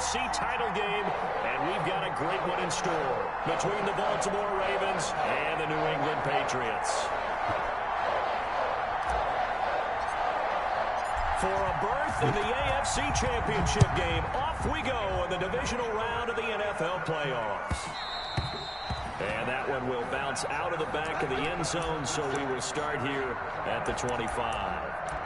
AFC title game, and we've got a great one in store between the Baltimore Ravens and the New England Patriots. For a berth in the AFC Championship game, off we go in the divisional round of the NFL playoffs. And that one will bounce out of the back of the end zone, so we will start here at the 25.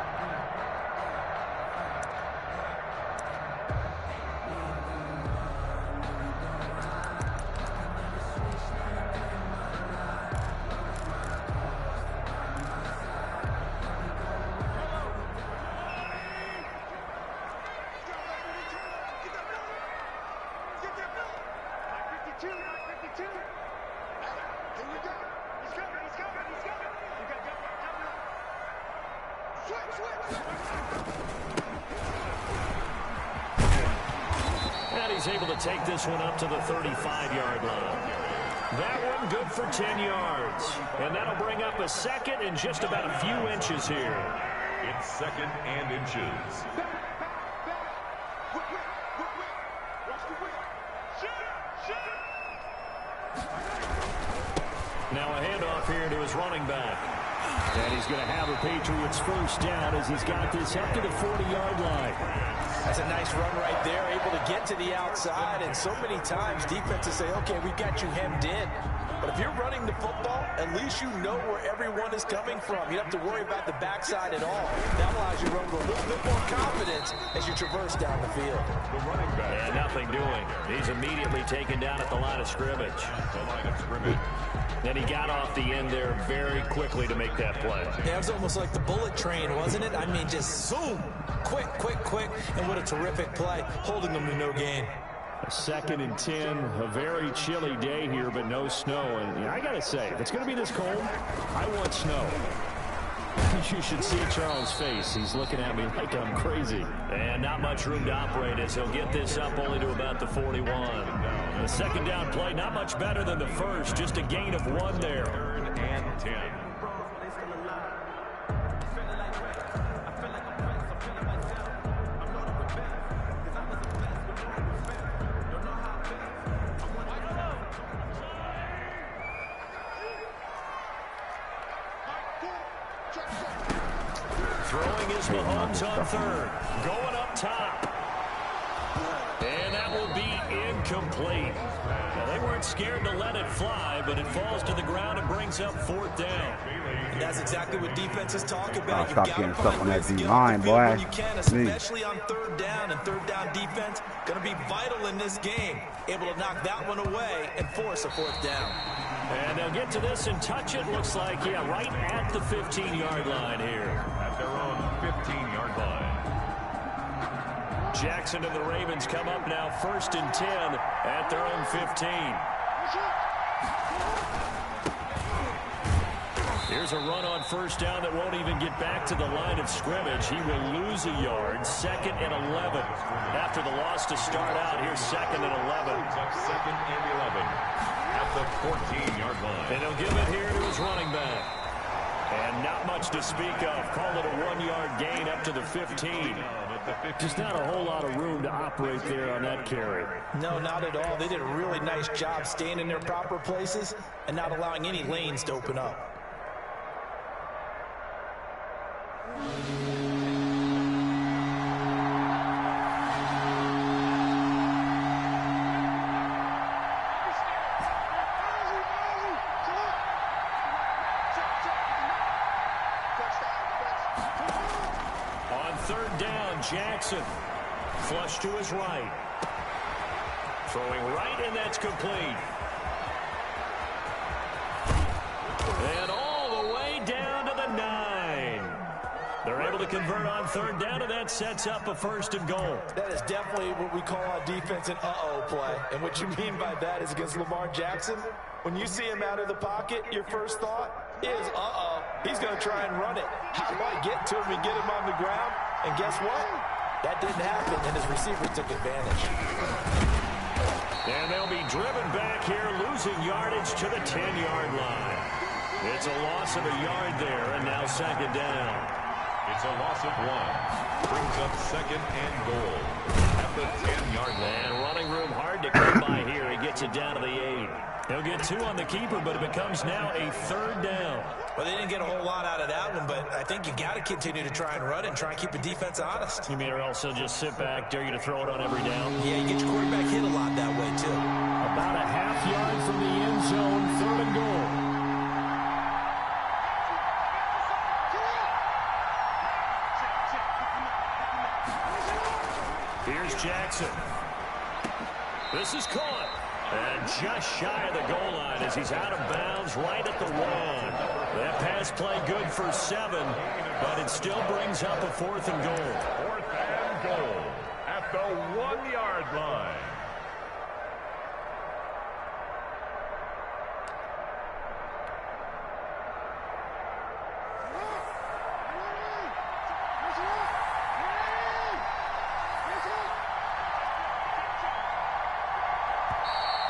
And he's able to take this one up to the 35-yard line. That one good for 10 yards. And that'll bring up a second and just about a few inches here. It's second and inches. Now a handoff here to his running back. And he's going to have the Patriots first down as he's got this up to the 40-yard line. That's a nice run right there, able to get to the outside. And so many times defenses say, okay, we've got you hemmed in. But if you're running the football, at least you know where everyone is coming from. You don't have to worry about the backside at all. That allows you to run with a little bit more confidence as you traverse down the field. The running back. And nothing doing. He's immediately taken down at the line of scrimmage. The line of scrimmage. Then he got off the end there very quickly to make that play. Yeah, it was almost like the bullet train, wasn't it? I mean, just zoom. Quick, quick, quick. And what a terrific play, holding them to no gain. A second and 10, a very chilly day here, but no snow. And I got to say, if it's going to be this cold, I want snow. You should see Charles' face. He's looking at me like I'm crazy. And not much room to operate as he'll get this up only to about the 41. The second down play, not much better than the first, just a gain of 1 there. Third and 10. Throwing is Mahomes on third. Going up top. And that will be incomplete. Now, they weren't scared to let it fly, but it falls to the ground and brings up 4th down. And that's exactly what defenses talk about. Stop getting stuff on that D-line, boy. You can, especially on third down, and third down defense going to be vital in this game. Able to knock that one away and force a 4th down. And they'll get to this and touch it, looks like, yeah, right at the 15-yard line here. At their own 15-yard line. Jackson and the Ravens come up now 1st and 10 at their own 15. Here's a run on first down that won't even get back to the line of scrimmage. He will lose a yard. 2nd and 11. After the loss to start out, here's 2nd and 11. Second and 11 at the 14-yard line. And he'll give it here to his running back. And not much to speak of. Call it a 1-yard gain up to the 15. Just not a whole lot of room to operate there on that carry. No, not at all. They did a really nice job staying in their proper places and not allowing any lanes to open up. Third down, Jackson. Flush to his right. Throwing right, and that's complete. And all the way down to the 9. They're able to convert on third down, and that sets up a 1st and goal. That is definitely what we call on defense an uh-oh play. And what you mean by that is against Lamar Jackson, when you see him out of the pocket, your first thought is, uh-oh, he's going to try and run it. How do I get to him and get him on the ground? And guess what? That didn't happen, and his receivers took advantage. And they'll be driven back here, losing yardage to the 10-yard line. It's a loss of a yard there, and now 2nd down. It's a loss of 1. Brings up 2nd and goal at the 10-yard line. And gets it down to the 8. He'll get 2 on the keeper, but it becomes now a 3rd down. Well, they didn't get a whole lot out of that one, but I think you got to continue to try and run and try and keep the defense honest. You mean or else he'll just sit back, dare you to throw it on every down? Yeah, you get your quarterback hit a lot that way, too. About a half yard from the end zone, 3rd and goal. Here's Jackson. This is caught. And just shy of the goal line as he's out of bounds right at the 1. That pass play good for 7, but it still brings up a 4th and goal. 4th and goal at the 1-yard line.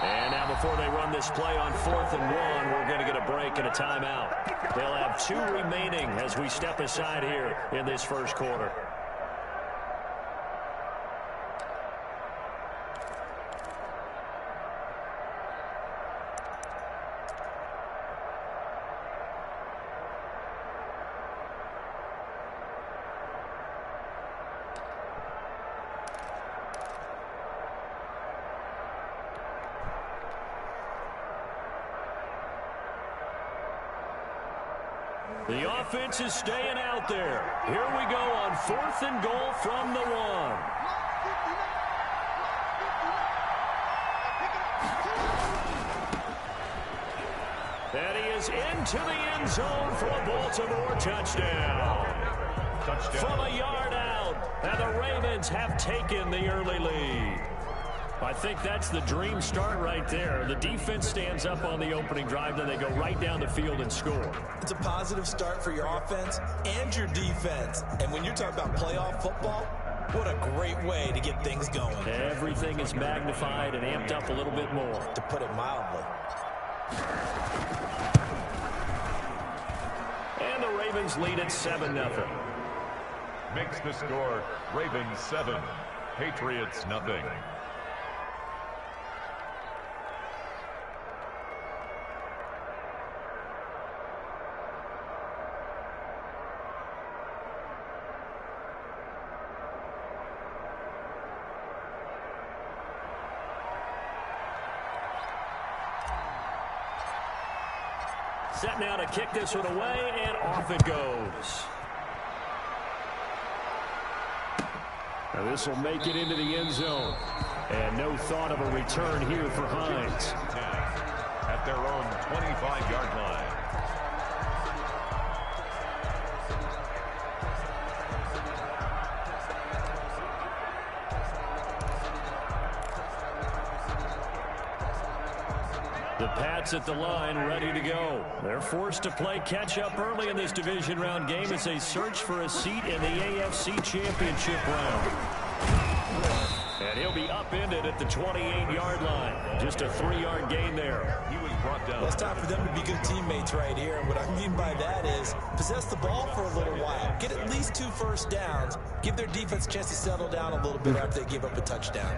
And now before they run this play on 4th and 1, we're going to get a break and a timeout. They'll have 2 remaining as we step aside here in this first quarter. The offense is staying out there. Here we go on 4th and goal from the 1. And he is into the end zone for a Baltimore touchdown. From a yard out. And the Ravens have taken the early lead. I think that's the dream start right there. The defense stands up on the opening drive, then they go right down the field and score. It's a positive start for your offense and your defense. And when you're talking about playoff football, what a great way to get things going. Everything is magnified and amped up a little bit more. To put it mildly. And the Ravens lead at 7-0. Makes the score Ravens 7, Patriots nothing. Set now to kick this one away, and off it goes. Now this will make it into the end zone. And no thought of a return here for Hines. At their own 25-yard line. The Pats at the line, ready to go. They're forced to play catch-up early in this division round game as they search for a seat in the AFC Championship round. And he'll be upended at the 28-yard line. Just a 3-yard gain there. He was brought down. Well, it's time for them to be good teammates right here. And what I mean by that is possess the ball for a little while. Get at least 2 first downs. Give their defense a chance to settle down a little bit after they give up a touchdown.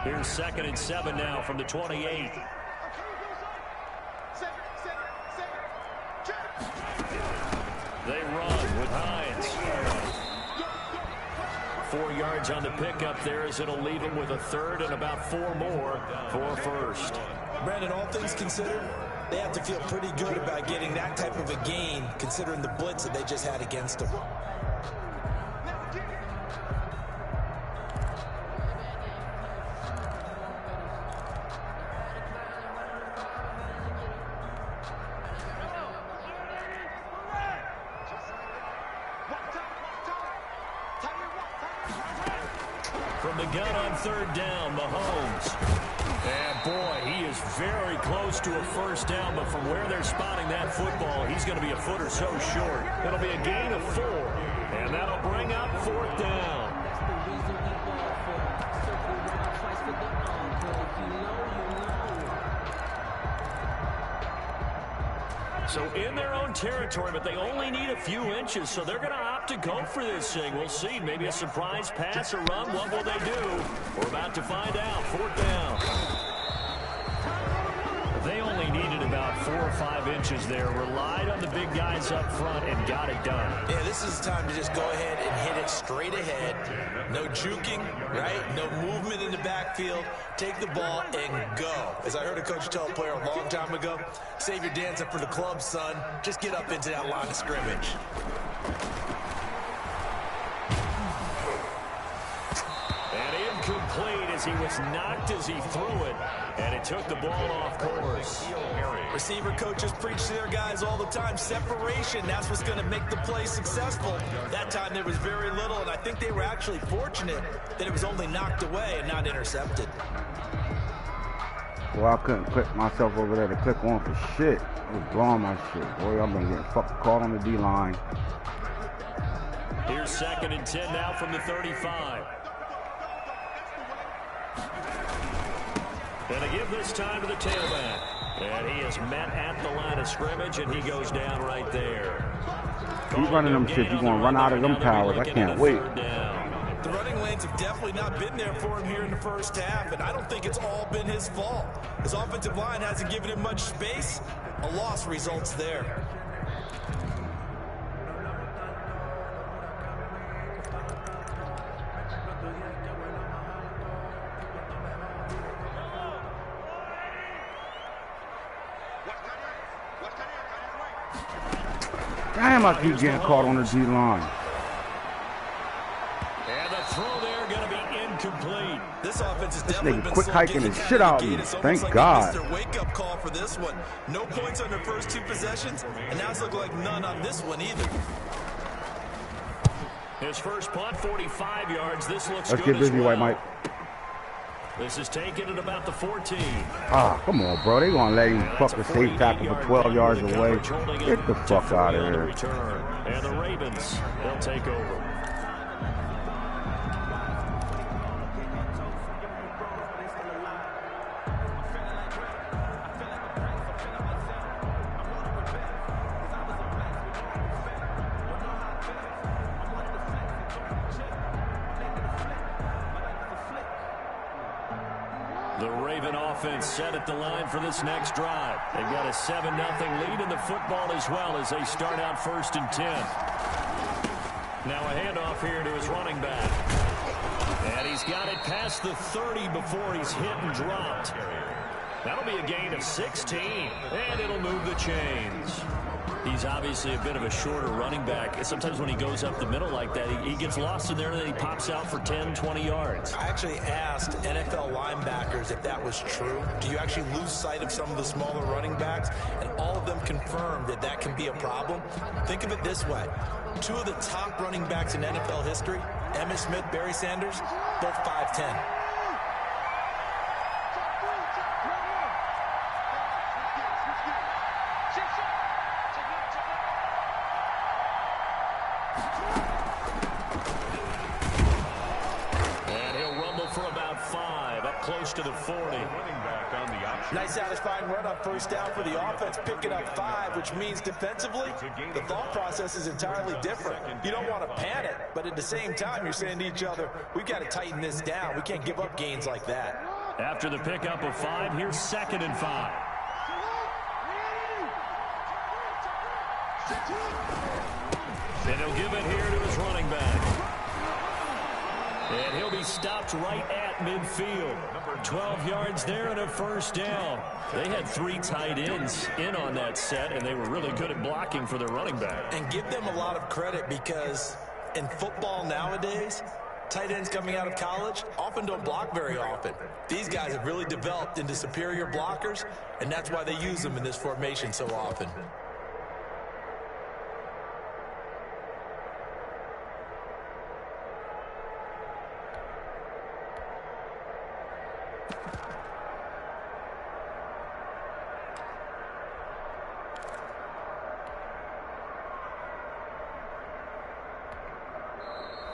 Here's 2nd and 7 now from the 28. They run with Hines. 4 yards on the pickup there as it'll leave him with a 3rd and about 4 more for a first. Brandon, all things considered, they have to feel pretty good about getting that type of a gain considering the blitz that they just had against them. From the gun on 3rd down, Mahomes. And boy, he is very close to a first down, but from where they're spotting that football, he's going to be a foot or so short. It'll be a gain of 4, and that'll bring up 4th down. So in their own territory, but they only need a few inches, so they're going to opt to go for this thing. We'll see. Maybe a surprise pass or run. What will they do? We're about to find out. 4th down. They only needed about 4 or 5 inches there. Relied on the big guys up front and got it done. Yeah, this is the time to just go ahead and hit it straight ahead. No juking, right? No movement in the backfield. Take the ball and go. As I heard a coach tell a player a long time ago, save your dancing for the club, son. Just get up into that line of scrimmage. And incomplete as he was knocked as he threw it. And it took the ball off course. Receiver coaches preach to their guys all the time. Separation, that's what's going to make the play successful. That time there was very little, and I think they were actually fortunate that it was only knocked away and not intercepted. Well, I couldn't click myself over there to click on for shit. I was blowing my shit. Boy, I've been getting fucking caught on the D-line. Here's 2nd and 10 now from the 35. And they give this time to the tailback. And he is met at the line of scrimmage, and he goes down right there. Keep running them shit. You're going to run out of them powers. I can't wait. The running lanes have definitely not been there for him here in the first half, and I don't think it's all been his fault. His offensive line hasn't given him much space. A loss results there. Damn, I keep getting caught on the D-line. And the throw there going to be incomplete. This offense is This definitely nigga been quick hiking the shit out of me. Thank God. Their wake-up call for this one. No points on their first 2 possessions, and now it's looking like none on this one either. His first punt, 45 yards. This looks Let's good get busy, as well. White Mike. This is taken at about the 14. Ah, come on, bro. They gonna let him fuck a safe tackle for 12 yards away. Get the fuck out of here. And the Ravens, they'll take over. The Raven offense set at the line for this next drive. They've got a 7-0 lead in the football as well as they start out 1st and 10. Now a handoff here to his running back. And he's got it past the 30 before he's hit and dropped. That'll be a gain of 16, and it'll move the chains. He's obviously a bit of a shorter running back. Sometimes when he goes up the middle like that, he gets lost in there and then he pops out for 10, 20 yards. I actually asked NFL linebackers if that was true. Do you actually lose sight of some of the smaller running backs? And all of them confirmed that that can be a problem. Think of it this way. 2 of the top running backs in NFL history, Emmitt Smith, Barry Sanders, both 5'10". Close to the 40. Nice satisfying run on first down for the offense, picking up 5, which means defensively, the thought process is entirely different. You don't want to panic, but at the same time, you're saying to each other, we've got to tighten this down. We can't give up gains like that. After the pickup of 5, here's 2nd and 5. And he'll give it here to his running back. And he'll be stopped right at midfield. 12 yards there and a first down. They had 3 tight ends in on that set, and they were really good at blocking for their running back. And give them a lot of credit because in football nowadays, tight ends coming out of college often don't block very often. These guys have really developed into superior blockers, and that's why they use them in this formation so often.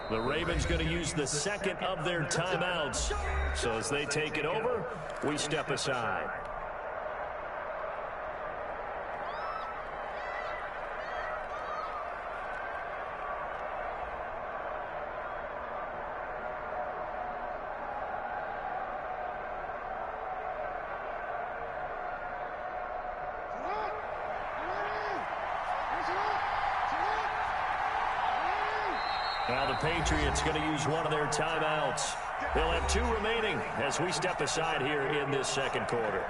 The Ravens going to use the 2nd of their timeouts. So as they take it over, we step aside. Now the Patriots going to use one of their timeouts. They'll have 2 remaining as we step aside here in this second quarter.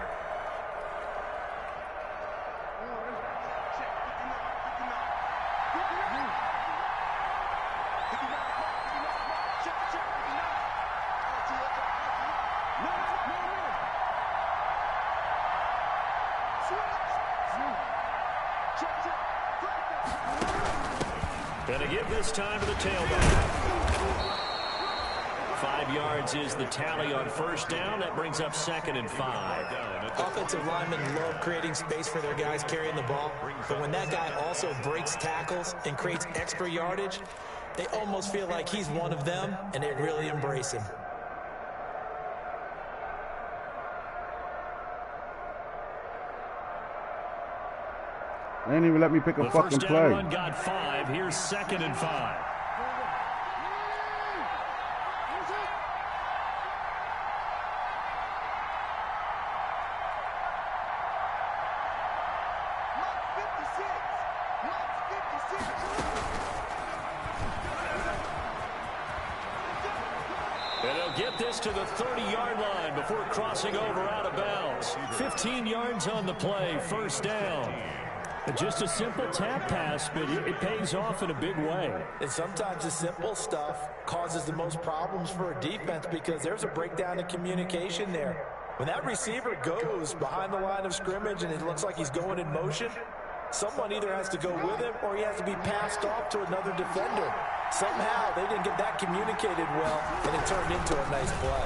Gonna give this time to the tailback. 5 yards is the tally on first down. That brings up 2nd and 5. Offensive linemen love creating space for their guys carrying the ball, but when that guy also breaks tackles and creates extra yardage, they almost feel like he's one of them, and they really embrace him. They didn't even let me pick a fucking play. The first down run got 5. Here's 2nd and 5. And they'll get this to the 30-yard line before crossing over out of bounds. 15 yards on the play, first down. Just a simple tap pass, but it pays off in a big way. And sometimes the simple stuff causes the most problems for a defense because there's a breakdown in communication there. When that receiver goes behind the line of scrimmage and it looks like he's going in motion, someone either has to go with him or he has to be passed off to another defender. Somehow they didn't get that communicated well, and it turned into a nice play.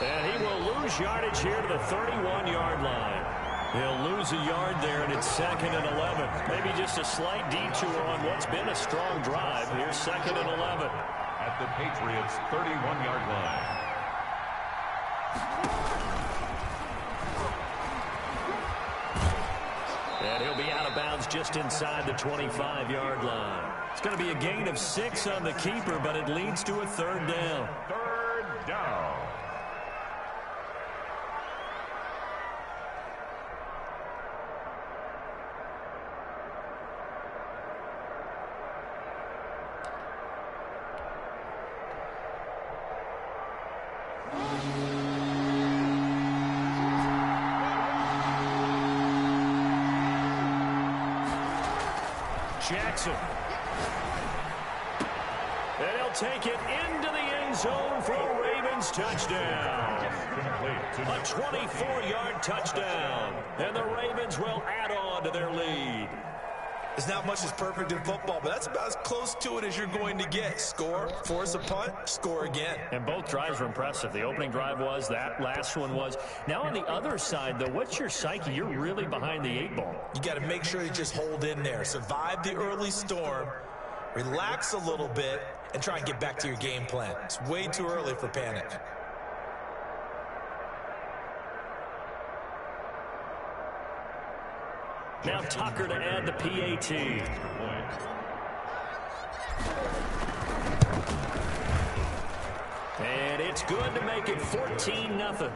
And he will lose yardage here to the 31-yard line. He'll lose a yard there, and it's 2nd and 11. Maybe just a slight detour on what's been a strong drive. Here's 2nd and 11. At the Patriots' 31-yard line. And he'll be out of bounds just inside the 25-yard line. It's going to be a gain of 6 on the keeper, but it leads to a 3rd down. 3rd down. Jackson. And he'll take it into the end zone for a Ravens touchdown. A 24-yard touchdown. And the Ravens will add on to their lead. There's not much that's perfect in football, but that's about as close to it as you're going to get. Score, force a punt, score again. And both drives were impressive. The opening drive was, that last one was. Now on the other side, though, what's your psyche? You're really behind the 8 ball. You got to make sure you just hold in there. Survive the early storm, relax a little bit, and try and get back to your game plan. It's way too early for panic. Now Tucker to add the PAT. And it's good to make it 14-0.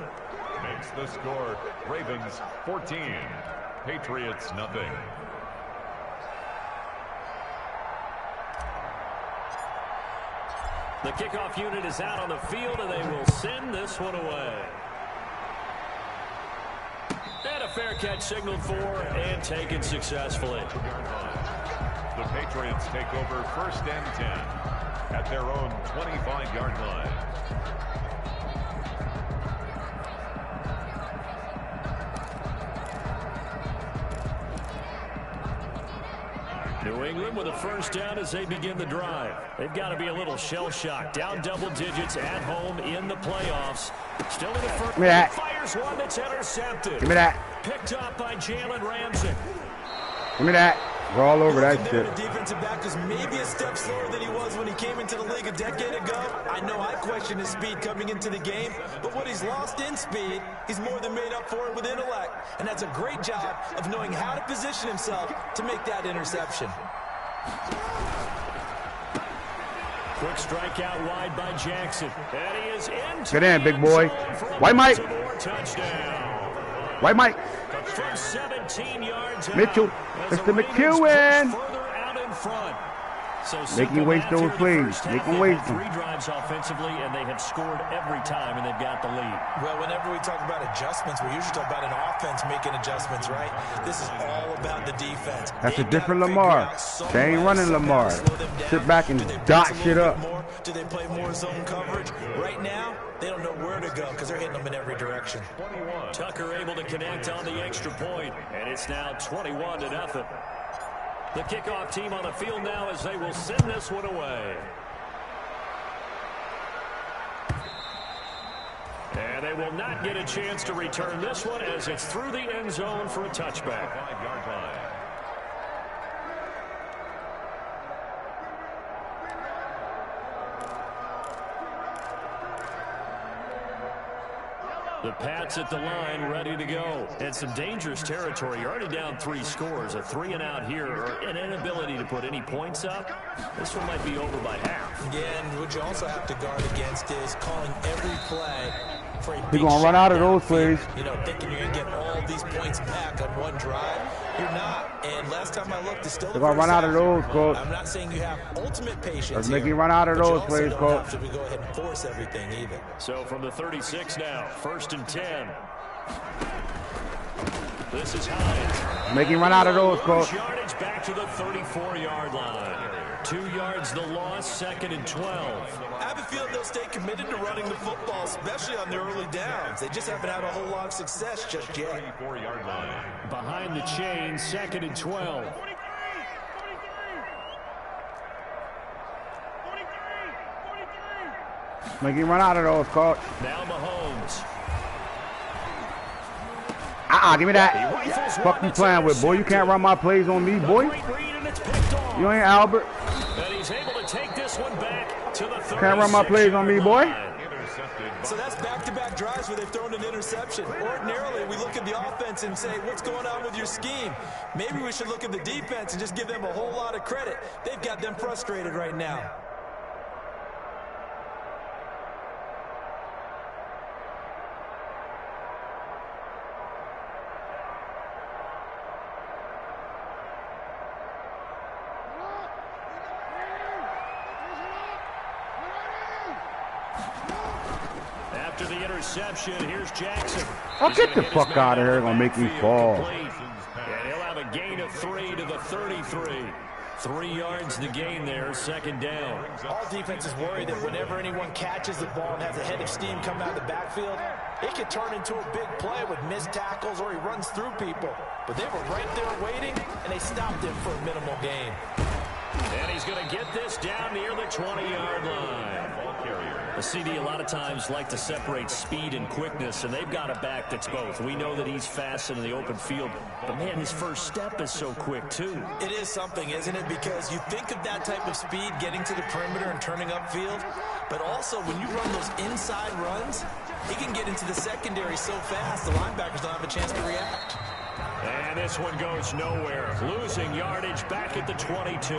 Makes the score Ravens 14, Patriots nothing. The kickoff unit is out on the field, and they will send this one away. And a fair catch signaled for and taken successfully. The Patriots take over 1st and 10 at their own 25-yard line. New England with a first down as they begin the drive. They've got to be a little shell-shocked. Down double digits at home in the playoffs. Still in the first. Give me that. Fires one that's intercepted. Give me that. Picked up by Jalen Ramsey. Give me that. We're all over that shit. The defensive back is maybe a step slower than he was when he came into the league a decade ago. I know I questioned his speed coming into the game, but what he's lost in speed, he's more than made up for it with intellect. And that's a great job of knowing how to position himself to make that interception. Quick strike out wide by Jackson. And he is into Get in, big boy. White Mike. Touchdown. White Mike. From 17 yards Mitchell. out, Mr. McEwen. further out in front. So Make him waste those plays. Make him waste them. 3 drives offensively, and they have scored every time, and they've got the lead. Well, whenever we talk about adjustments, we usually talk about an offense making adjustments, right? This is all about the defense. That's a different Lamar. They ain't running Lamar. Sit back and dot shit up. Do they play more zone coverage? Right now, they don't know where to go because they're hitting them in every direction. Tucker able to connect on the extra point, and it's now 21-0. The kickoff team on the field now as they will send this one away. And they will not get a chance to return this one as it's through the end zone for a touchback. 5-yard line. The Pats at the line, ready to go. And some dangerous territory. You're already down 3 scores. A 3-and-out here, or an inability to put any points up. This one might be over by half. Yeah, and what you also have to guard against is calling every play for a big You're going to run out of those plays. You know, thinking you're going to get all these points back on one drive. You're not. And last time I looked, it's still They're going to run out of those, Coach. I'm not saying you have ultimate patience. Let's make him run out of those plays, Coach. Should we go ahead and force everything even? So from the 36 now, 1st and 10. This is Hines. Make him run out of those, Coach. Yardage back to the 34-yard line. 2 yards the loss, 2nd and 12. I have a feeling they'll stay committed to running the football, especially on the early downs. They just haven't had a whole lot of success just yet. 34-yard line. Behind the chain, 2nd and 12. Make him run out of those, Coach. Now Mahomes. Give me that. Fuck you playing with, boy. You can't run my plays on me, boy. You ain't Albert. And he's able to take this one back to the 36. Can't run my plays on me, boy. So that's back-to-back drives where they've thrown an interception. Ordinarily, we look at the offense and say, what's going on with your scheme? Maybe we should look at the defense and just give them a whole lot of credit. They've got them frustrated right now. After the interception, here's Jackson. I'll get the fuck out of here. Gonna make me fall. And he'll have a gain of 3 to the 33. 3 yards the gain there, 2nd down. All defenses worry that whenever anyone catches the ball and has a head of steam coming out of the backfield, it could turn into a big play with missed tackles or he runs through people. But they were right there waiting, and they stopped him for a minimal gain. And he's going to get this down near the 20-yard line. A CD a lot of times like to separate speed and quickness, and they've got a back that's both. We know that he's fast in the open field, but, man, his first step is so quick, too. It is something, isn't it? Because you think of that type of speed getting to the perimeter and turning upfield, but also when you run those inside runs, he can get into the secondary so fast the linebackers don't have a chance to react. And this one goes nowhere. Losing yardage back at the 22.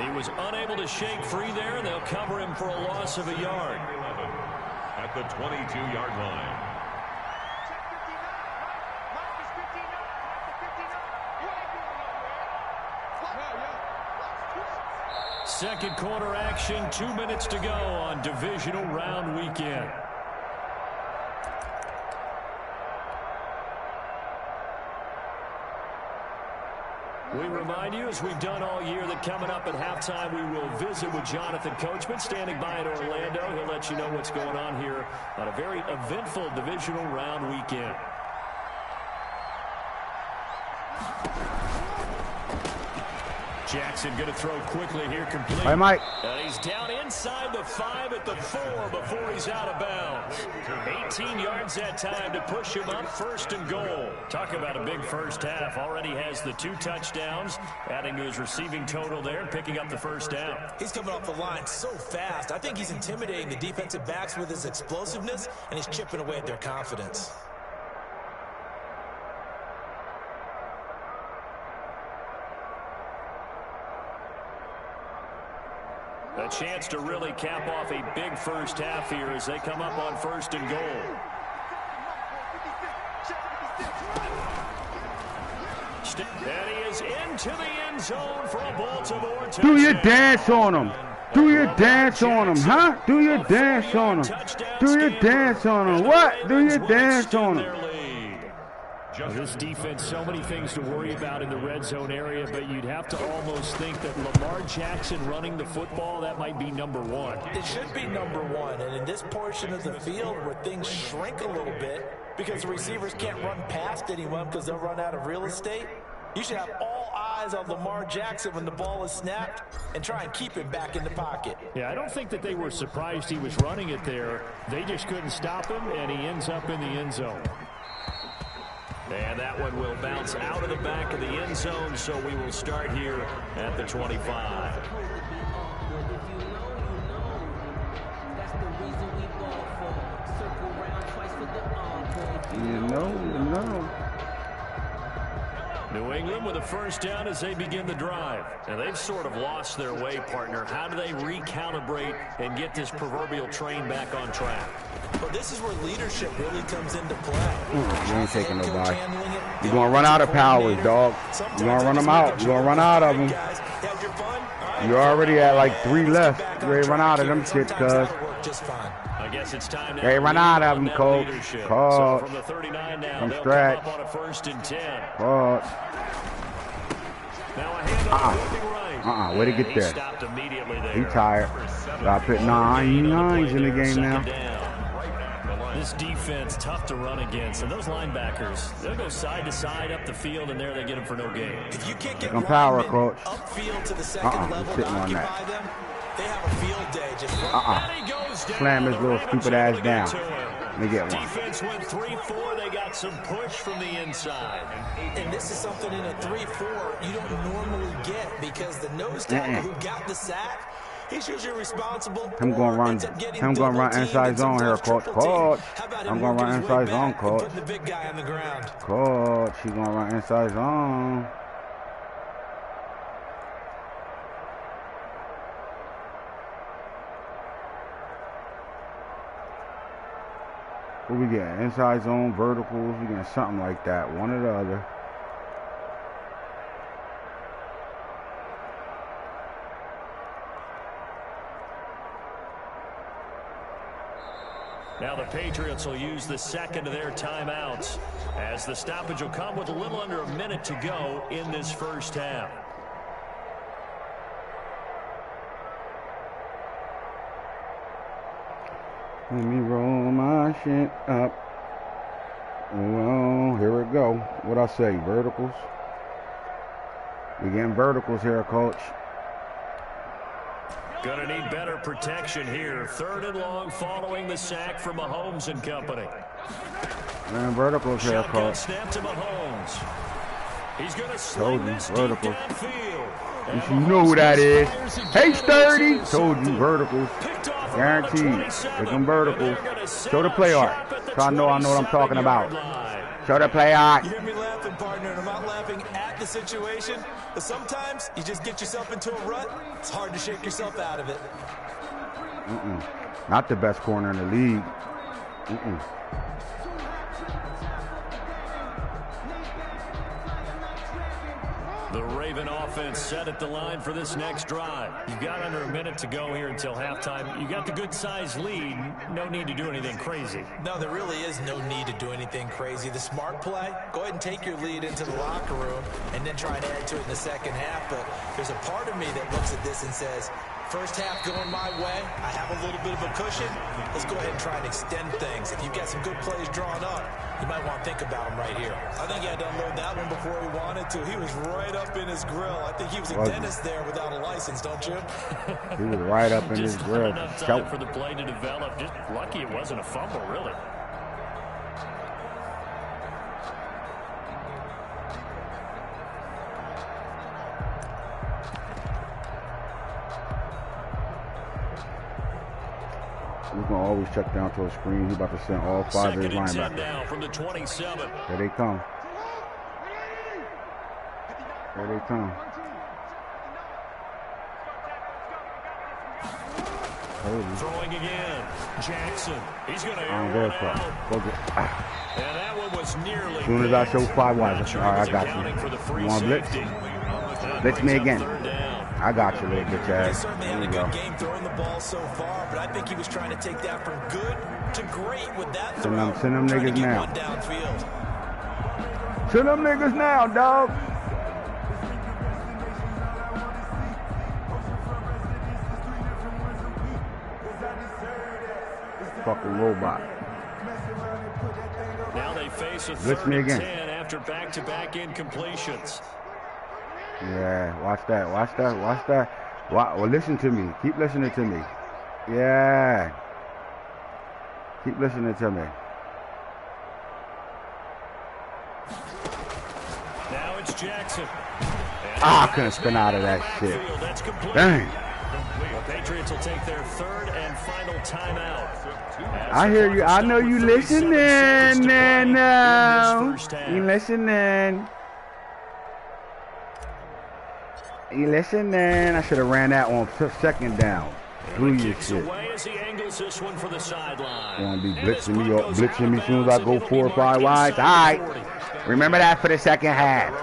He was unable to shake free there, and they'll cover him for a loss of a yard. At the 22-yard line. Second quarter action, 2 minutes to go on Divisional Round Weekend. We remind you, as we've done all year, that coming up at halftime, we will visit with Jonathan Coachman, standing by in Orlando. He'll let you know what's going on here on a very eventful Divisional Round Weekend. Jackson going to throw quickly here, complete. Hey, Mike. And he's down inside the 5 at the 4 before he's out of bounds. 18 yards that time to push him up, 1st and goal. Talk about a big first half. Already has the 2 touchdowns, adding to his receiving total there and picking up the 1st down. He's coming off the line so fast. I think he's intimidating the defensive backs with his explosiveness, and he's chipping away at their confidence. A chance to really cap off a big first half here as they come up on 1st and goal. step. And he is into the end zone for a Baltimore touchdown. Do your dance on him. Do your dance on him, huh? Do your dance on him. Do your dance on him. What? Do your dance on him. This defense, so many things to worry about in the red zone area, but you'd have to almost think that Lamar Jackson running the football, that might be number one. It should be number one, and in this portion of the field where things shrink a little bit because the receivers can't run past anyone because they'll run out of real estate, you should have all eyes on Lamar Jackson when the ball is snapped and try and keep him back in the pocket. Yeah, I don't think that they were surprised he was running it there. They just couldn't stop him, and he ends up in the end zone. And that one will bounce out of the back of the end zone, so we will start here at the 25. You know. New England with a first down as they begin the drive. And they've sort of lost their way, partner. How do they recalibrate and get this proverbial train back on track? Well, this is where leadership really comes into play. You ain't taking nobody. You're going to run out of powers, dog. You're going to run them out. You're going to run out of them. You're already at like 3 left. You ready to run out of them shit, cuz. I guess it's time they run out of them, coach. So from the 39 now, from they'll stretch. come up on a 1st and 10. Coach. Now a handoff Way to get there. Stopped immediately there. He tired. Got to put 9s in the game now. This defense, tough to run against. And those linebackers, they'll go side to side up the field, and there they get them for no gain. If you can't get power, coach. upfield to the second level to occupy them, they have a field day. Just Slam his little stupid ass down. Let me get one. Defense went 3-4. They got some push from the inside. And this is something in a 3-4 you don't normally get because the nose tackle who got the sack, he's usually responsible. I'm going to run inside zone here, coach. I'm going to run inside zone, coach. Putting the big guy on the ground. Coach, he's going to run inside zone. What we get? Inside zone, verticals, we get something like that. One or the other. Now the Patriots will use the second of their timeouts as the stoppage will come with a little under a minute to go in this first half. Let me roll my shit up. Well, here we go. What I say, verticals? We getting verticals here, coach. Gonna need better protection here. 3rd and long following the sack from Mahomes and company. Man, verticals here, coach. Snap to Mahomes. He's gonna sling this verticals. downfield. You know who that is. Hey, sturdy. Told you, verticals. Guaranteed. Pick them verticals. Show the play art. So I know what I'm talking about. Show the play art. You hear me laughing, partner, and I'm not laughing at the situation, but sometimes you just get yourself into a rut. It's hard to shake yourself out of it. Not the best corner in the league. The Raven offense set at the line for this next drive. You've got under a minute to go here until halftime. You got the good-sized lead. No need to do anything crazy. No, there really is no need to do anything crazy. The smart play, go ahead and take your lead into the locker room and then try and add to it in the second half. But there's a part of me that looks at this and says, first half going my way, I have a little bit of a cushion. Let's go ahead and try and extend things. If you've got some good plays drawn up, you might want to think about them right here. I think he had to unload that one before he wanted to. He was right up in his grill. I think he was a dentist there without a license, don't you? He was right up in his grill. Enough time for the play to develop. Just lucky it wasn't a fumble, really. We're going to always check down to a screen. He's about to send all 5 of his linebackers. Now from the 27. Here they come. Here they come. Throwing again. Jackson. He's going to I don't give a fuck. Go get. And that one was nearly. As soon as I show 5 wides, all right, I got you. You want blitz? Blitz me again. I got you, little bitch ass. He certainly had a good game throwing the ball so far, but I think he was trying to take that from good to great with that throw. Send them niggas now. Send them niggas now, dog. Fucking robot. Now they face a Blitz 3rd me and again. 10 after back-to-back incompletions. Yeah, watch that. Well, listen to me. Keep listening to me. Yeah. Keep listening to me. Now it's Jackson. I couldn't spin out of that shit. Dang. The Patriots will take their 3rd and final timeout. I hear you. I know you listening now. You listening. You listening. I should have ran that one 2nd down. Blew your shit. Away as he angles this one for the sideline. Gonna be blitzing me as soon as I go 4 or 5 wides. All right. Remember that for the 2nd half.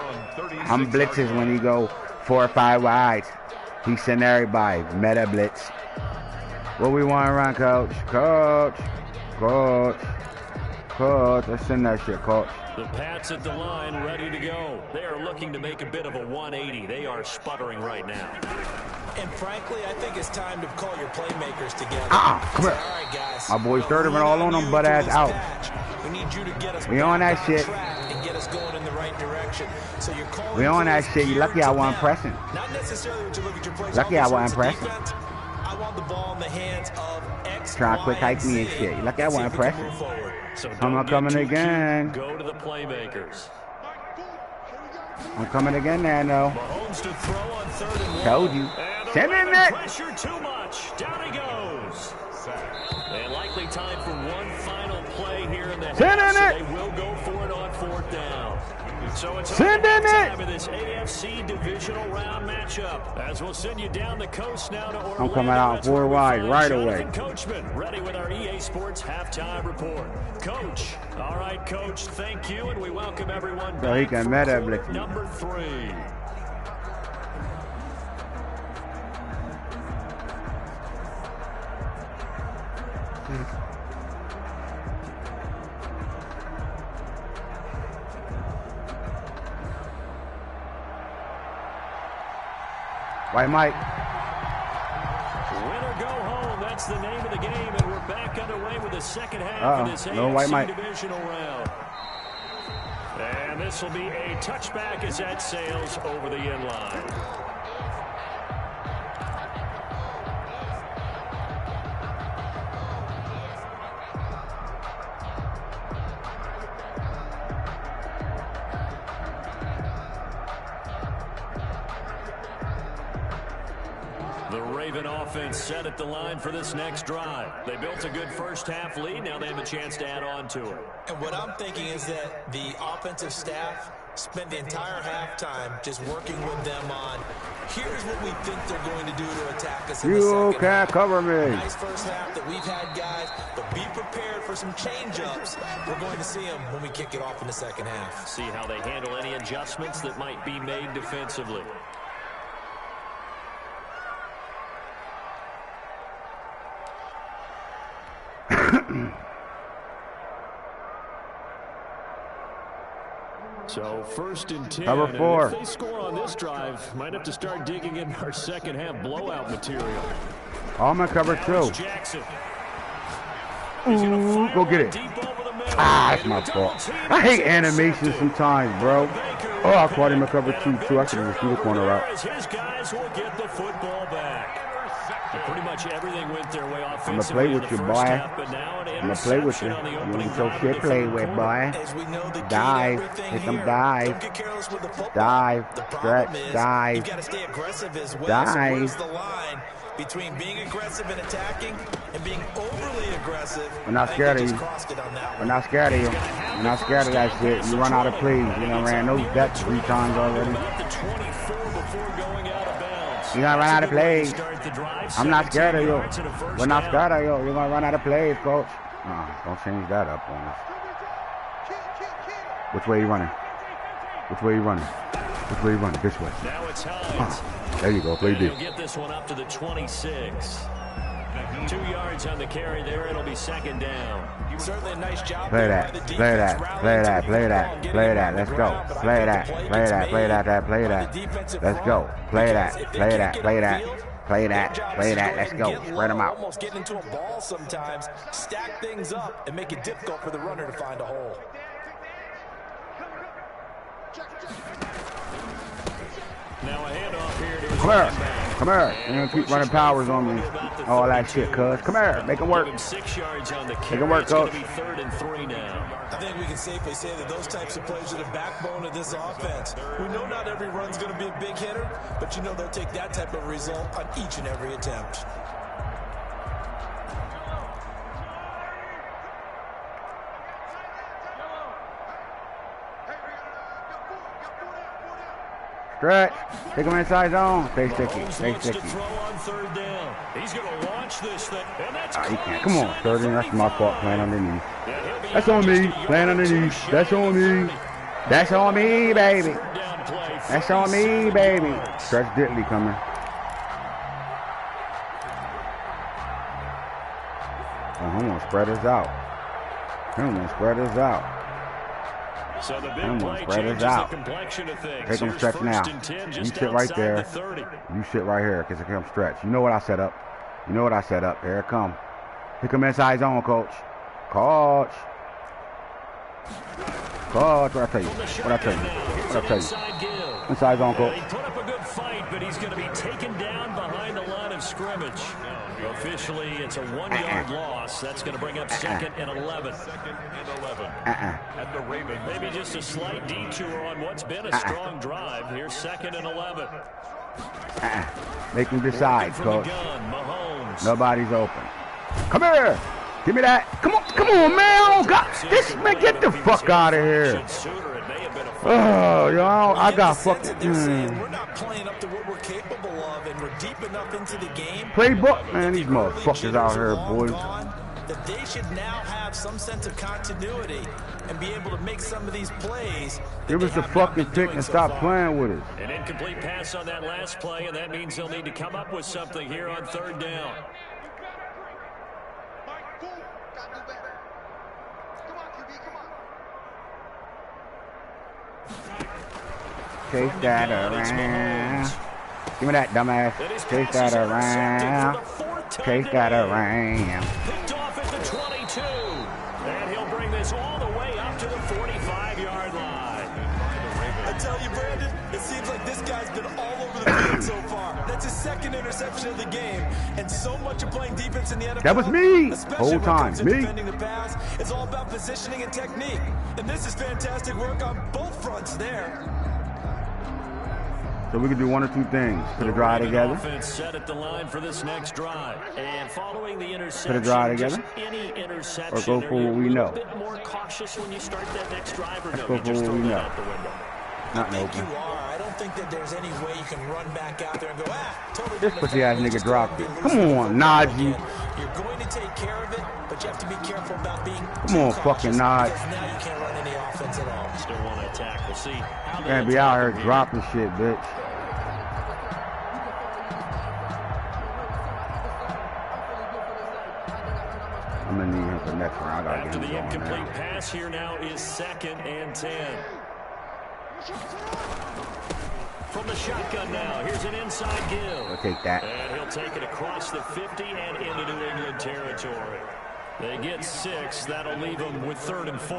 I'm blitzes when he go 4 or 5 wides. He send everybody. Meta blitz. What we want to run, coach? Coach. Let's send that shit, coach. The Pats at the line, ready to go. They are looking to make a bit of a 180. They are sputtering right now. And frankly, I think it's time to call your playmakers together. Come here. All right, guys. My boy Sturtevant all on him, butt ass out. We need you to get us We on that back shit. track and get us going in the right direction. So you're calling We on that plays shit. You lucky I wasn't pressing. Not necessarily what you look at your plays. Lucky I wasn't Obviously, pressing. it's a defense. I want the ball in the hands of X, Trying to Y, quick hike and me and Z. shit. You lucky I See wasn't if we can pressing. move forward. So I'm don't not get coming too again. cute. Go to the playmakers. I'm coming again now, though. Mahomes to throw on 3rd and 1. Told you. And Send away in to it. pressure too much. Down he goes. And likely time for one final play here in the Send half, in so it. they will go for it on 4th down. So it's Send in time it. of this AFC Divisional round matchup. As we'll send you down the coast now to Orlando. I'm coming out That's 4 where we wide find right Jonathan away. Coachman, ready with our EA Sports halftime report. Coach, all right, Coach, thank you, and we welcome everyone So he back can for meta quarter blitz me. number 3. White Mike. Win or go home, that's the name of the game, and we're back underway with the 2nd half of this No White AFC Mike. Divisional round. And this will be a touchback as that sails over the end line. The Raven offense set at the line for this next drive. They built a good 1st half lead. Now they have a chance to add on to it. And what I'm thinking is that the offensive staff spent the entire halftime just working with them on, here's what we think they're going to do to attack us in the You second can't half. cover me. Nice 1st half that we've had, guys, but be prepared for some change-ups. We're going to see them when we kick it off in the 2nd half. See how they handle any adjustments that might be made defensively. So 1st and 10. Number 4. And if they score on this drive, might have to start digging in our 2nd half blowout material. I'm gonna cover 2. Jackson. Ooh, go get it. That's my fault. I hate animation sometimes, bro. Oh, I caught him a cover 2 too. I should have just threw the corner out. His guys will get the football back. Pretty much everything went their way I'm gonna offensively play with you, boy. I'm gonna play with you. You ain't so shit play with, boy. Dive. Hit them dive. Dive. Stretch. Dive. You've got to stay aggressive as well. Dive. So where's the line between being aggressive and attacking and being overly aggressive? We're not scared of you. We're not scared of you. We're not scared of that shit. You run out of plays. You done ran those depths 3 times already. About the 24 before going out of bounds. You're gonna run out of plays. I'm not scared of you. We're not scared of you. You're gonna run out of plays, coach. Don't change that up on us. Which way are you running? Which way are you running? Which way are you running? This way. Now it's Hines. There you go. Play D. He'll get this one up to the 26. 2 yards on the carry there. It'll be second down. Certainly a nice job. Play that. Play that. Play that. Play that. Play that. Let's go. Play that. Play that. Play that. Play that. Let's go. Play that. Play that. Play that. Play that. Play that. Let's go. Spread them out. Almost get into a ball sometimes. Stack things up and make it difficult for the runner to find a hole. Now a handoff here to Come here. Come here. You're going to keep running powers on me. All that shit, cuz. Come here. Make them work. 6 yards on the carry. Make them work, coach. It's going to be 3rd and 3 now. I think we can safely say that those types of plays are the backbone of this offense. We know not every run's going to be a big hitter, but you know they'll take that type of result on each and every attempt. Stretch. Take him inside zone. Stay sticky. Stay sticky. He's going to launch this thing. He can't. Come on. 30. That's my fault playing underneath. That's on me. Playing underneath. That's on me. That's on me, baby. That's on me, baby. Stretch Ditley coming. Oh, I'm going to spread us out. I'm going to spread us out. So the big I'm going play to spread us changes out. the complexion of things. Take him Here's stretch now. 1st and 10 You just sit right outside there. the 30. You sit right here because it comes stretch. You know what I set up. You know what I set up. Here it come. Here come inside zone, coach. Coach. Coach, what I tell you? What I tell you? What I tell you? Inside zone, coach. He put up a good fight, but he's going to be taken down behind the line of scrimmage. Officially, it's a 1-yard loss. That's going to bring up 2nd and 11. 2nd and 11. At the Ravens. Maybe just a slight detour on what's been a strong drive. Here's 2nd and 11. Make him decide, coach. Mahomes. Nobody's open. Come here. Give me that. Come on, man. Oh, God. This, man, get the fuck out of here. Oh, yo, I got fucking. We're not playing up to what we're capable of, and we're deep enough into the game. Playbook, man. These motherfuckers out here, boys. That they should now have some sense of continuity and be able to make some of these plays. Give us the fucking pick and stop playing with us. An incomplete pass on that last play, and that means they'll need to come up with something here on 3rd down. Chase that around. Give me that, dumbass. Chase that around. Chase that around. Picked off at the 22. And he'll bring this all the way up to the 45-yard line. I tell you, Brandon, it seems like this guy's been all over the field so far. That's his 2nd interception of the game. And so much of playing defense in the NFL. That was me. Especially Whole time. Me. Defending the pass. It's all about positioning and technique. And this is fantastic work on both fronts there. So we can do one or two things. Put a drive together. Offense set at the line for this next drive. And following the interception, Put a drive together. Any interception, Or go for what we know. A bit more cautious when you start that next drive, or Let's no, go you for just what throw we that know. out the window. Not I think open. you are. I don't think that there's any way you can run back out there and go, totally. This pussy ass nigga dropped it. Come on, Najee. You're going to take care of it, but you have to be careful about being Come on, fucking Naj. because now you can't run any offense at all. Still want to attack. We'll see how they Can't be out here dropping shit, bitch. I'm gonna need him for next round. I gotta After get the him going incomplete now. pass here now is 2nd and 10. From the shotgun now, here's an inside give. I'll take that. And he'll take it across the 50 and into New England territory. They get 6. That'll leave them with 3rd and 4.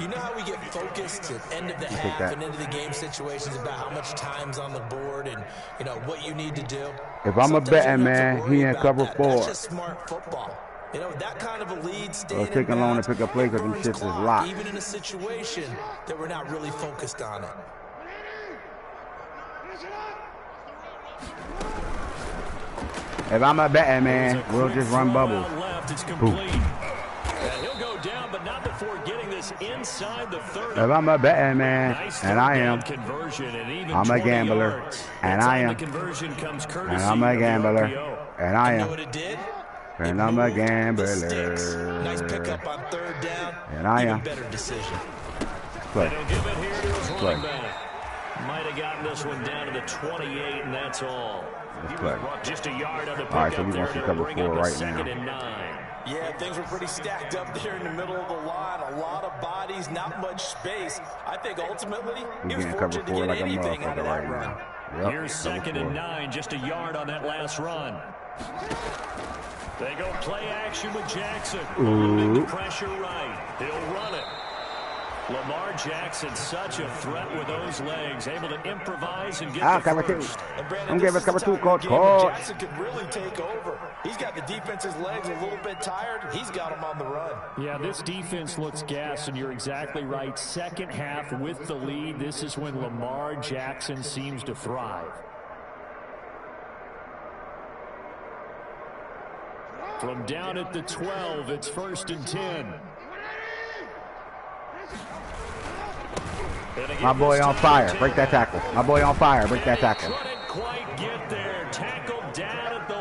You know how we get focused at end of the take half that. and into the game situations about how much time's on the board and, you know, what you need to do? If I'm a Sometimes betting you don't have to man, worry he in about cover that. 4. That's just smart football. You know, that kind of a lead, staying It's taking in long to bounds, pick up play it 'cause them burns shits is clock, locked. even in a situation that we're not really focused on it. If I'm a betting man, we'll just run bubbles. Left, it's Boom. complete. And he'll go down, but not before getting this inside the 30. If I'm a betting man, Nice and I am, conversion and even I'm a 20 gambler, yards. and That I time am, the conversion comes and courtesy I'm a of the gambler, RPO. and I You know am, what it did? and I'm a The sticks. Nice gambler, pickup on third down. and I Even am. better decision. Play. And he'll give it here to his Play. running back. Might have gotten this one down to the 28, and that's all. Let's play. Just a yard on the All right, so pickup we there want to to cover bring 4 up a right second now. and 9. Yeah, things were pretty stacked up there in the middle of the line. A lot of bodies, not much space. I think ultimately We he was getting cover fortunate to 4 get like a anything out motherfucker of that right run. now. Yep, Here's cover second 4. and 9, just a yard on that last run. They go play action with Jackson. Eluding the pressure right. He'll run it. Lamar Jackson, such a threat with those legs, able to improvise and get the cover 2. first. And Brandon, Don't give us cover 2, coach. Jackson could really take over. He's got the defense's legs a little bit tired. He's got them on the run. Yeah, this defense looks gassed, and you're exactly right. Second half with the lead, this is when Lamar Jackson seems to thrive. From down at the 12, it's 1st and 10. My boy on fire. Break that tackle. My boy on fire. Break that tackle. Couldn't quite get there. Tackled down at the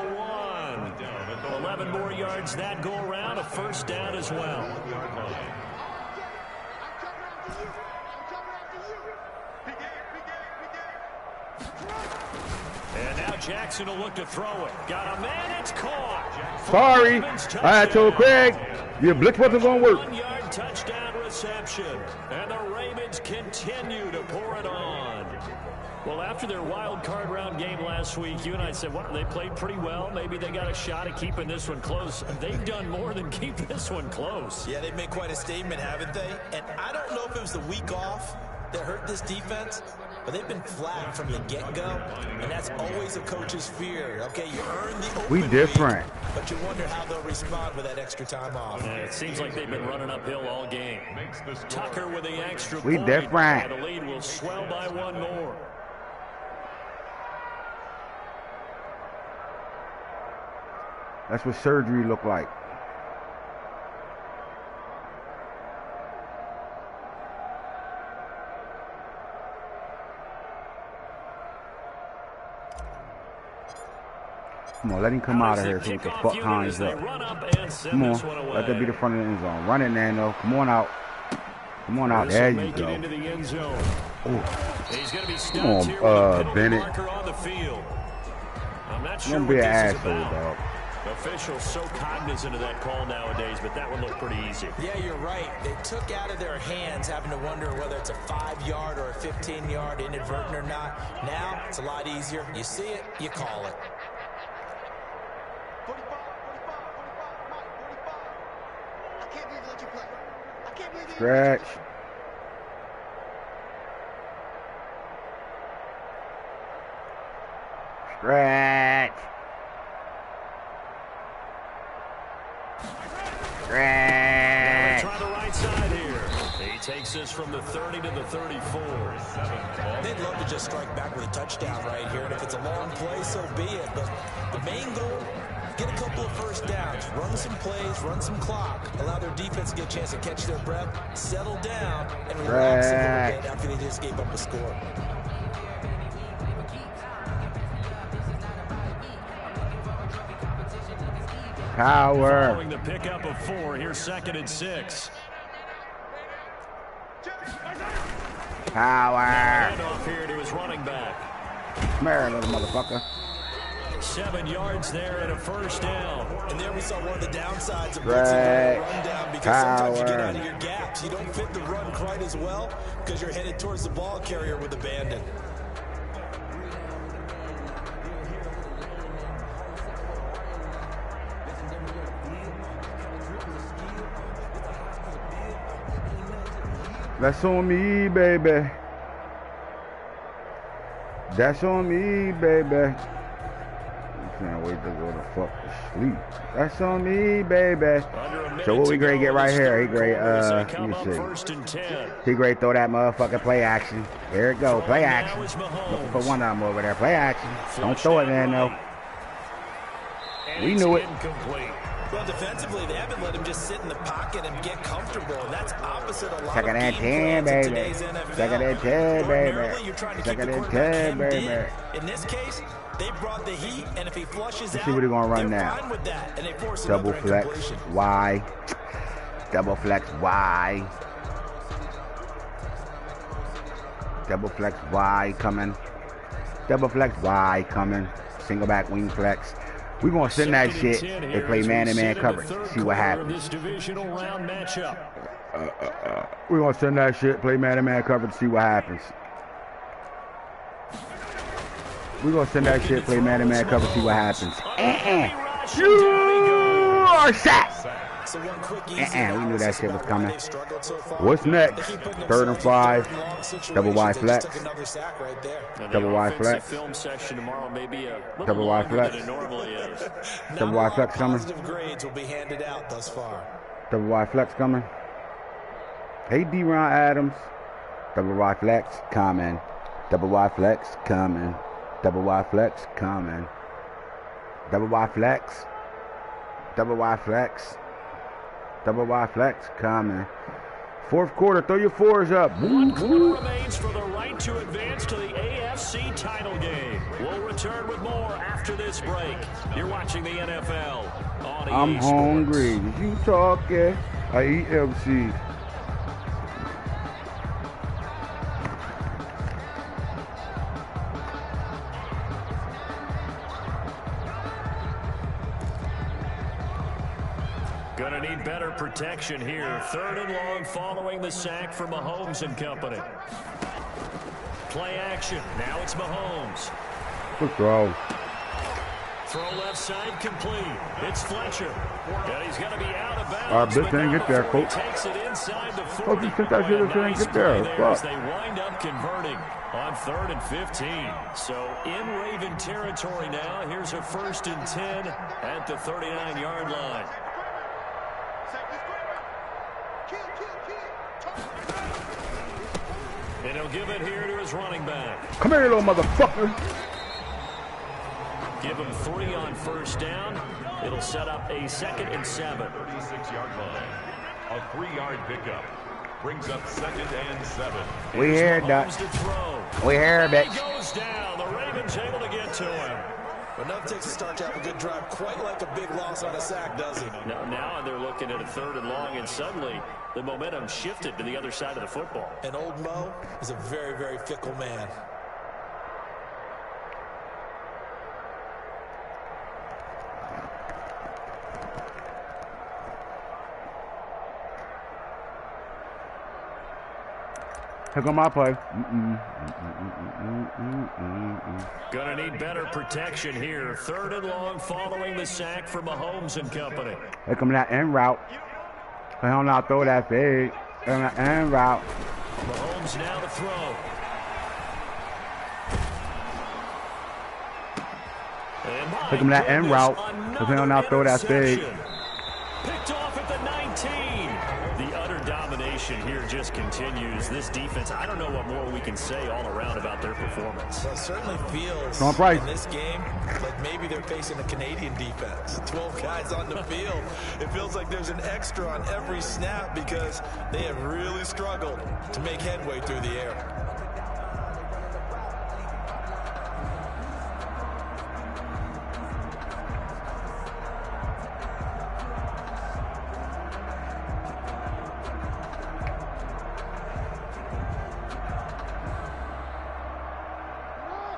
1. 11 more yards that go around. A first down as well. And now Jackson will look to throw it. Got a man. It's caught. Sorry. I told Craig your blitz wasn't going to work. 1-yard touchdown reception. And the Ravens continue to pour it on. Well, after their wild card round game last week, you and I said, well, they played pretty well. Maybe they got a shot at keeping this one close. They've done more than keep this one close. Yeah, they've made quite a statement, haven't they? And I don't know if it was the week off that hurt this defense, but they've been flat from the get-go, and that's always a coach's fear. Okay, you earn the open We different. week, but you wonder how they'll respond with that extra time off. Yeah, it seems like they've been running uphill all game. Tucker with the extra We point, different. and the lead will swell by 1 more. That's what surgery looked like. Come on, let him come out of here so we can fuck Hines up. Come on, let that be the front of the end zone. Run it, Nando. Come on out. Come on out. There you go. Come on, Bennett. Don't be an asshole, dog. Officials so cognizant of that call nowadays, but that one looked pretty easy. Yeah, you're right. They took out of their hands having to wonder whether it's a 5-yard or a 15-yard inadvertent or not. Now, it's a lot easier. You see it, you call it. Stretch. Stretch. Stretch. Try the right side here. He takes this from the 30 to the 34. They'd love to just strike back with a touchdown right here, and if it's a long play, so be it. But the main goal, get a couple of first downs, run some plays, run some clock, allow their defense to get a chance to catch their breath, settle down, and relax a little bit after they just gave up a score. Power. Following the pickup of 4, here's 2nd and 6. Power. Handoff here to his running back. Come here, little motherfucker. 7 yards there and a first down. And there we saw one of the downsides of Right. blitzing on a run down, because sometimes you get Power. out of your gaps. You don't fit the run quite as well because you're headed towards the ball carrier with abandon. That's on me, baby. That's on me, baby. I can't wait to go to fuck to sleep. That's on me, baby. So what we grade get right here? He grade, let me see. He grade throw that motherfucking play action. Here it go, play action. Looking for one of them over there, play action. Don't throw it, man, though. We knew it. Well, defensively, they haven't let him just sit in the pocket and get comfortable, and that's opposite a lot Second of and game 10, plans in baby. today's NFL. Second and 10, Ordinarily, baby. you're trying to keep Second the and quarterback 10, hemmed in. baby. In this case, they brought the heat, and if he flushes Let's out, see what they're gonna run they're now. fine with that, and they force Double another flex, incompletion. Y. Double flex, Y. Double flex, Y coming. Double flex, Y coming. Single back, wing flex. We're going to send that shit and play man-to-man coverage. See what happens. This divisional round matchup. We're going to send that shit, play man-to-man coverage, see what happens. We're going to send that shit, play man-to-man coverage, see what happens. You are sacked. So one quick, We knew that shit was coming. What's next? 3rd and 5. Double Y flex. Double Y flex. Film session tomorrow may be a Double Y flex. than it normally is. Double Y flex coming. Positive grades will be handed out thus far. Double Y flex coming. Hey, D-Ron Adams. Double Y flex coming. Double Y flex coming. Double Y flex coming. Double Y flex. Double Y flex. Double Y flex coming. 4th quarter, throw your 4s up. One quarter remains for the right to advance to the AFC title game. We'll return with more after this break. You're watching the NFL on I'm EA hungry. Sports. You talking? I eat MC. Gonna need better protection here. 3rd and long following the sack from Mahomes and company. Play action. Now it's Mahomes. Good throw. Throw left side complete. It's Fletcher. And he's going to be out of bounds. All right, Blitz didn't get there, coach. Takes it inside the 40. Coach, you sent that shit, didn't get there. As Fuck. they wind up converting on 3rd and 15. So in Raven territory now. Here's a 1st and 10 at the 39-yard line. And he'll give it here to his running back. Come here, little motherfucker. Give him 3 on 1st down. It'll set up a 2nd and 7. 36-yard line. A 3-yard pickup. Brings up 2nd and 7. We hear that. We hear it. He goes down. The Ravens able to get to him. But enough takes a start to have a good drive. Quite like a big loss on a sack, does he? Now they're looking at a 3rd and long, and suddenly the momentum shifted to the other side of the football. And old Mo is a very, very fickle man. Here come my play. Gonna need better protection here. 3rd and long following the sack from Mahomes and company. Here come that end route. He'll not throw that big. End route. Mahomes now to throw. Pick him that end route. Because he'll not throw that big. Picked off at the 19. The utter domination here just continues. This defense, I don't know what more we can say all around about their performance. Well, it certainly feels in this game like maybe they're facing a Canadian defense. 12 guys on the field. It feels like there's an extra on every snap because they have really struggled to make headway through the air.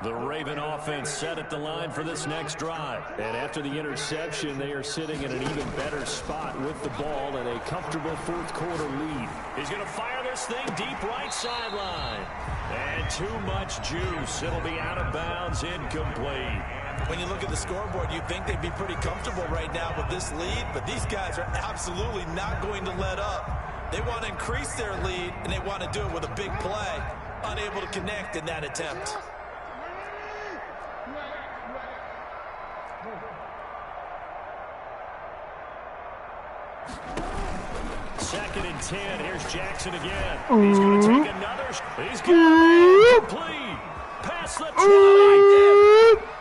The Raven offense set at the line for this next drive. And after the interception, they are sitting in an even better spot with the ball and a comfortable 4th quarter lead. He's going to fire this thing deep right sideline. And too much juice. It'll be out of bounds, incomplete. When you look at the scoreboard, you'd think they'd be pretty comfortable right now with this lead, but these guys are absolutely not going to let up. They want to increase their lead, and they want to do it with a big play. Unable to connect in that attempt. Second and 10. Here's Jackson again. He's going to take another. He's got it. Complete. Past the 20.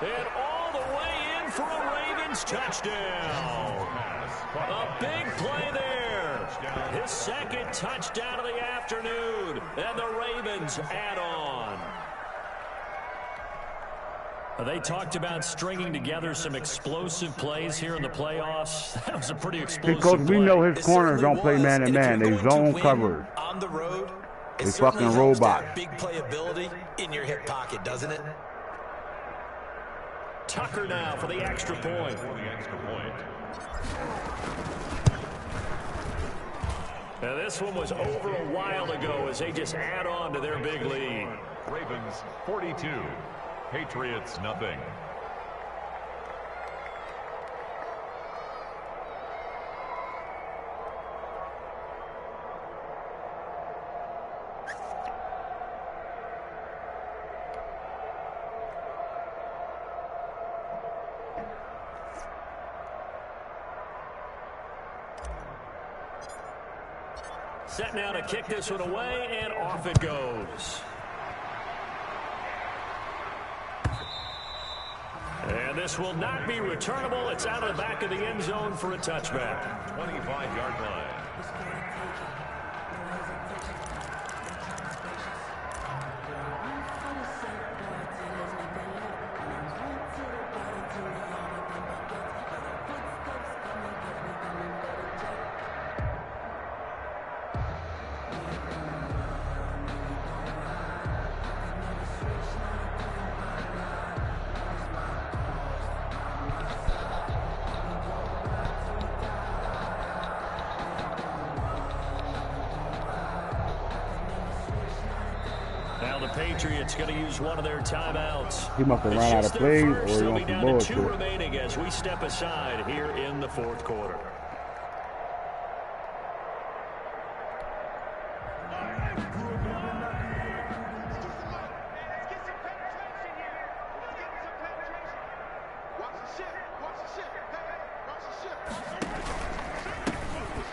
And all the way in for a Ravens touchdown. Browns add-on. They talked about stringing together some explosive plays here in the playoffs. That was a pretty explosive because we play. know his corners don't play man-to-man. They zone coverage. On the road, They fucking robots. Big playability in your hip pocket, doesn't it? Tucker now for the extra point. Now this one was over a while ago as they just add on to their big lead. Ravens 42, Patriots nothing. Set now to kick this one away, and off it goes. And this will not be returnable. It's out of the back of the end zone for a touchback. 25-yard line. Patriots going to use one of their timeouts. He must have run out of plays or he They'll wants be some down to bullshit. 2 remaining as we step aside here in the fourth quarter.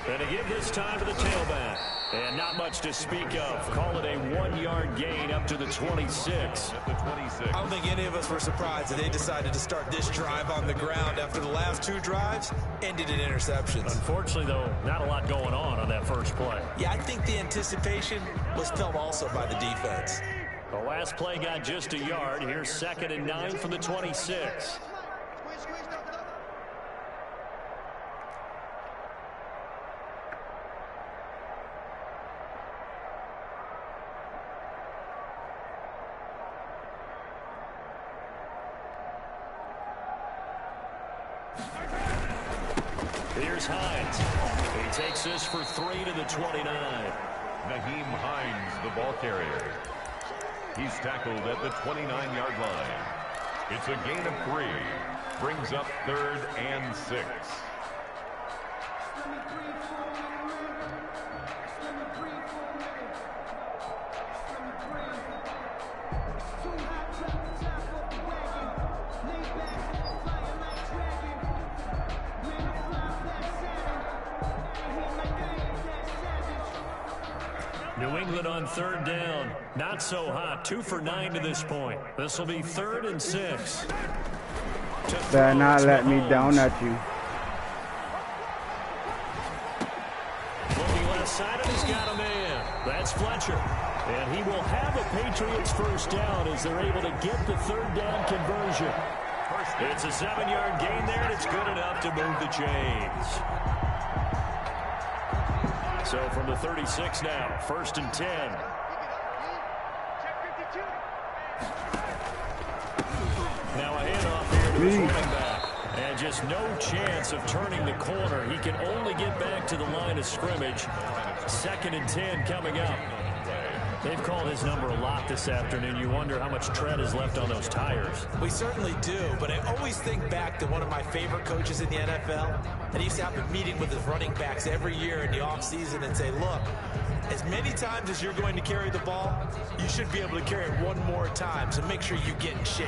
And to give this time to the tailback. And not much to speak of. Call it a 1-yard gain up to the 26. At the 26. I don't think any of us were surprised that they decided to start this drive on the ground after the last 2 drives ended in interceptions. Unfortunately, though, not a lot going on that first play. Yeah, I think the anticipation was felt also by the defense. The last play got just a yard. Here's 2nd and 9 from the 26. Here's Hines. He takes this for 3 to the 29. Naheem Hines, the ball carrier. He's tackled at the 29-yard line. It's a gain of 3. Brings up 3rd and 6. New England on 3rd down. Not so hot. 2 for 9 to this point. This will be 3rd and 6. Better not let me down at you. Looking left side, and he's got a man. That's Fletcher. And he will have a Patriots first down as they're able to get the 3rd down conversion. It's a 7-yard gain there, and it's good enough to move the chains. So from the 36 now, 1st and 10. Now a handoff here to his running back. And just no chance of turning the corner. He can only get back to the line of scrimmage. 2nd and 10 coming up. They've called his number a lot this afternoon. You wonder how much tread is left on those tires. We certainly do, but I always think back to one of my favorite coaches in the NFL. And he used to have a meeting with his running backs every year in the offseason and say, look, as many times as you're going to carry the ball, you should be able to carry it one more time, so make sure you get in shape.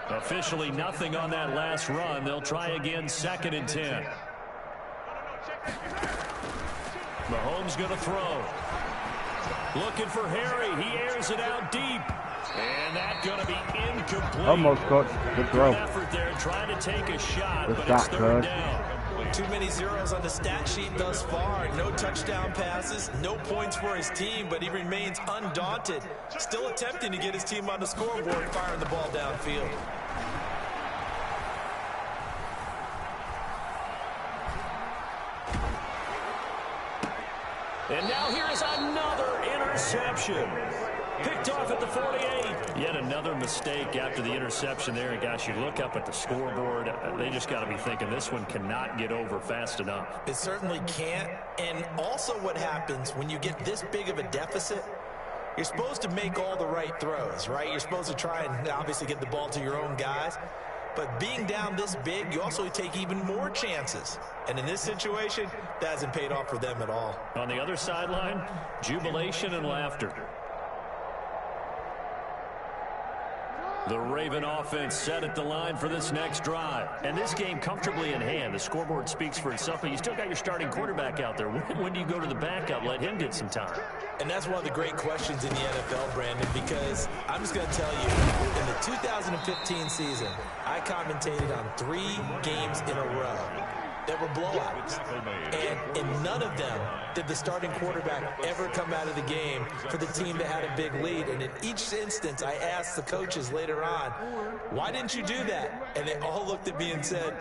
Officially nothing on that last run. They'll try again, 2nd and 10. Mahomes going to throw. Looking for Harry. He airs it out deep. And that's going to be incomplete. Almost, coach. Good throw. Good effort there, trying to take a shot, Good but shot, it's 3rd coach. down. Too many zeros on the stat sheet thus far. No touchdown passes, no points for his team, but he remains undaunted. Still attempting to get his team on the scoreboard, firing the ball downfield. And now here is another interception. Picked off at the 48. Yet another mistake after the interception there. And gosh, you look up at the scoreboard, they just got to be thinking this one cannot get over fast enough. It certainly can't. And also what happens when you get this big of a deficit, you're supposed to make all the right throws, right? You're supposed to try and obviously get the ball to your own guys. But being down this big, you also take even more chances. And in this situation, that hasn't paid off for them at all. On the other sideline, jubilation and laughter. The Raven offense set at the line for this next drive. And this game comfortably in hand. The scoreboard speaks for itself, but you still got your starting quarterback out there. When do you go to the backup? Let him get some time. And that's one of the great questions in the NFL, Brandon, because I'm just going to tell you, in the 2015 season, I commentated on 3 games in a row that were blowouts. And in none of them did the starting quarterback ever come out of the game for the team that had a big lead. And in each instance, I asked the coaches later on, why didn't you do that? And they all looked at me and said,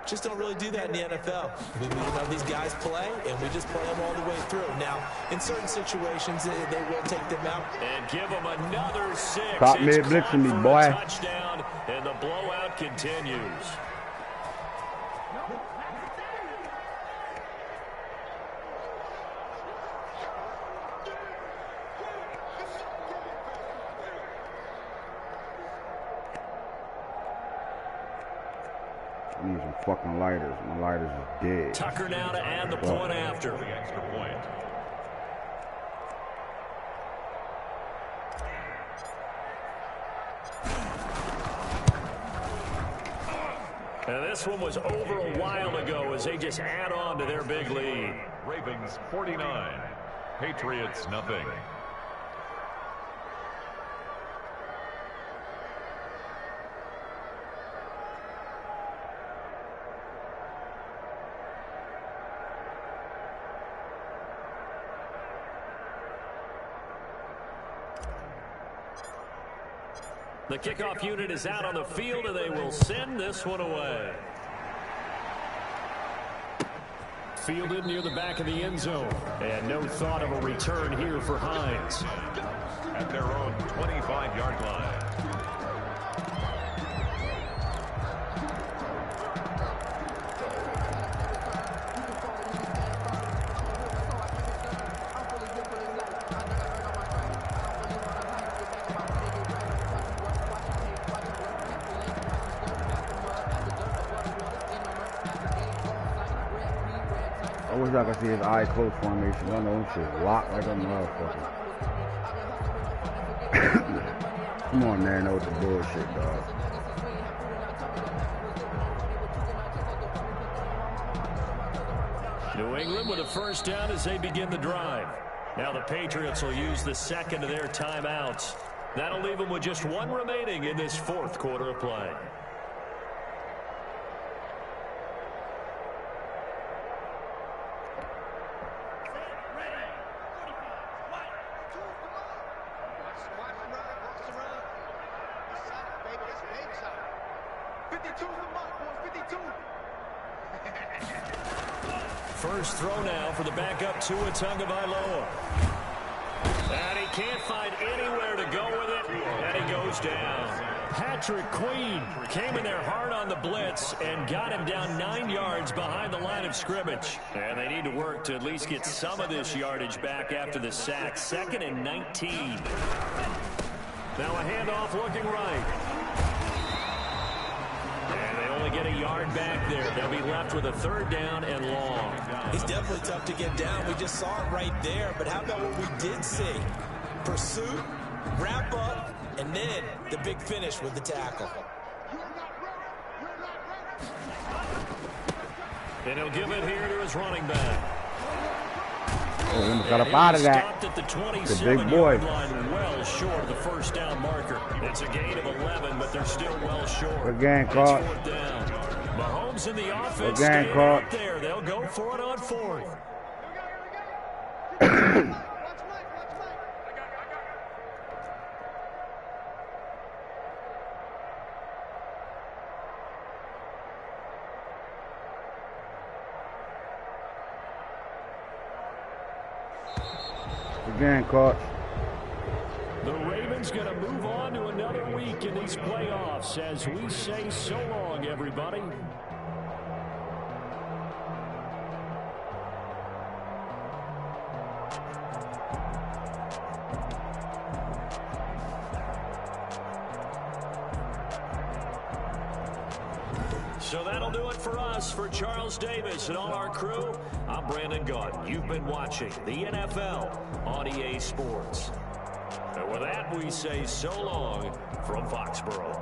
just don't really do that in the NFL. You know, these guys play, and we just play them all the way through. Now, in certain situations, they will take them out. And give them another 6. Stop mid-blitzing me, boy. Touchdown, and the blowout continues. I need some fucking lighters. My lighters is dead. Tucker now to add the point after. The extra point. And this one was over a while ago as they just add on to their big lead. Ravens 49, Patriots nothing. The kickoff unit is out on the field, and they will send this one away. Fielded near the back of the end zone. And no thought of a return here for Hines. At their own 25-yard line. I wish I could see his eye close formation. I know him shit locked like a motherfucker. Come on, man, know the bullshit, dog. New England with a first down as they begin the drive. Now the Patriots will use the second of their timeouts. That'll leave them with just one remaining in this fourth quarter of play. First throw now for the backup Tua Tagovailoa. And he can't find anywhere to go with it, and he goes down. Patrick Queen came in there hard on the blitz and got him down 9 yards behind the line of scrimmage. And they need to work to at least get some of this yardage back after the sack. 2nd and 19. Now a handoff looking right. Get a yard back there. They'll be left with a 3rd down and long. He's definitely tough to get down. We just saw it right there. But how about what we did see? Pursuit, wrap up, and then the big finish with the tackle. And he'll give it here to his running back. Oh, he got up out of that. At the the big boy. Line, well short of the first down marker. It's a gain of 11, but they're still well short. Again, caught. Mahomes in the offense Again, staying Coach. out there. They'll go for it on 4th. Again, Coach. The Ravens going to move on to another week in these playoffs as we say so long, everybody. So that'll do it for us. For Charles Davis and all our crew, I'm Brandon Gaudin. You've been watching the NFL on EA Sports. And with that, we say so long from Foxborough.